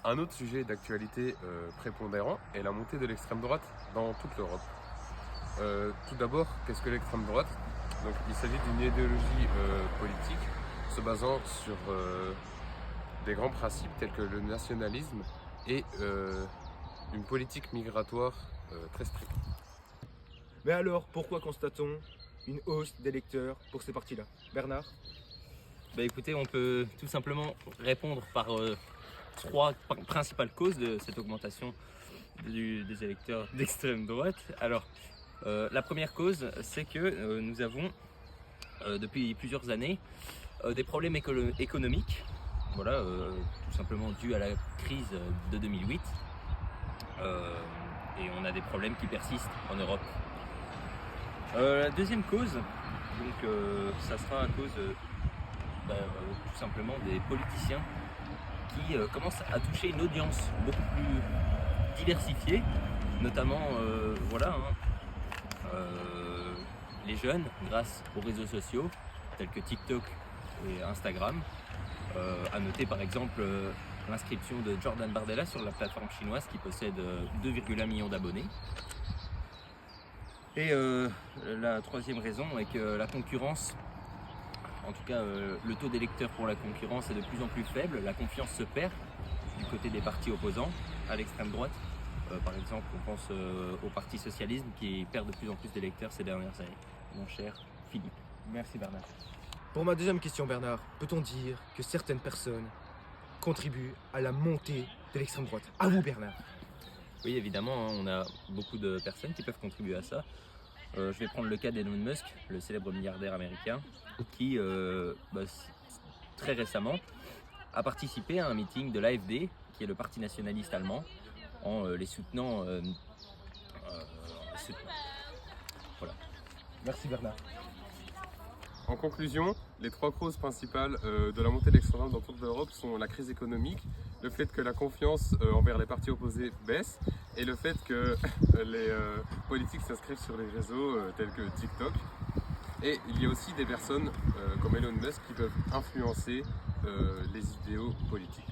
Un autre sujet d'actualité prépondérant est la montée de l'extrême droite dans toute l'Europe. Tout d'abord, qu'est-ce que l'extrême droite? Donc, il s'agit d'une idéologie politique se basant sur des grands principes tels que le nationalisme et une politique migratoire très stricte. Mais alors, pourquoi constatons une hausse d'électeurs pour ces partis-là? Bernard? Écoutez, on peut tout simplement répondre par trois principales causes de cette augmentation des électeurs d'extrême droite. Alors, la première cause, c'est que nous avons depuis plusieurs années des problèmes économiques, voilà, tout simplement dus à la crise de 2008. Et on a des problèmes qui persistent en Europe. La deuxième cause, donc, ça sera à cause tout simplement des politiciens qui commencent à toucher une audience beaucoup plus diversifiée, notamment les jeunes grâce aux réseaux sociaux tels que TikTok et Instagram. À noter par exemple l'inscription de Jordan Bardella sur la plateforme chinoise qui possède 2,1 millions d'abonnés. Et la troisième raison est que la concurrence, en tout cas le taux d'électeurs pour la concurrence est de plus en plus faible, la confiance se perd du côté des partis opposants à l'extrême droite. Par exemple, on pense au Parti socialisme qui perd de plus en plus d'électeurs ces dernières années. Mon cher Philippe. Merci Bernard. Pour ma deuxième question, Bernard, peut-on dire que certaines personnes contribuent à la montée de l'extrême droite? À vous, Bernard. Oui, évidemment, on a beaucoup de personnes qui peuvent contribuer à ça. Je vais prendre le cas d'Elon Musk, le célèbre milliardaire américain, qui très récemment a participé à un meeting de l'AfD, qui est le parti nationaliste allemand, en les soutenant. Voilà. Merci Bernard. En conclusion, les trois causes principales de la montée de l'extrême droite dans toute l'Europe sont la crise économique, le fait que la confiance envers les partis opposés baisse et le fait que les politiques s'inscrivent sur les réseaux tels que TikTok. Et il y a aussi des personnes comme Elon Musk qui peuvent influencer les idéaux politiques.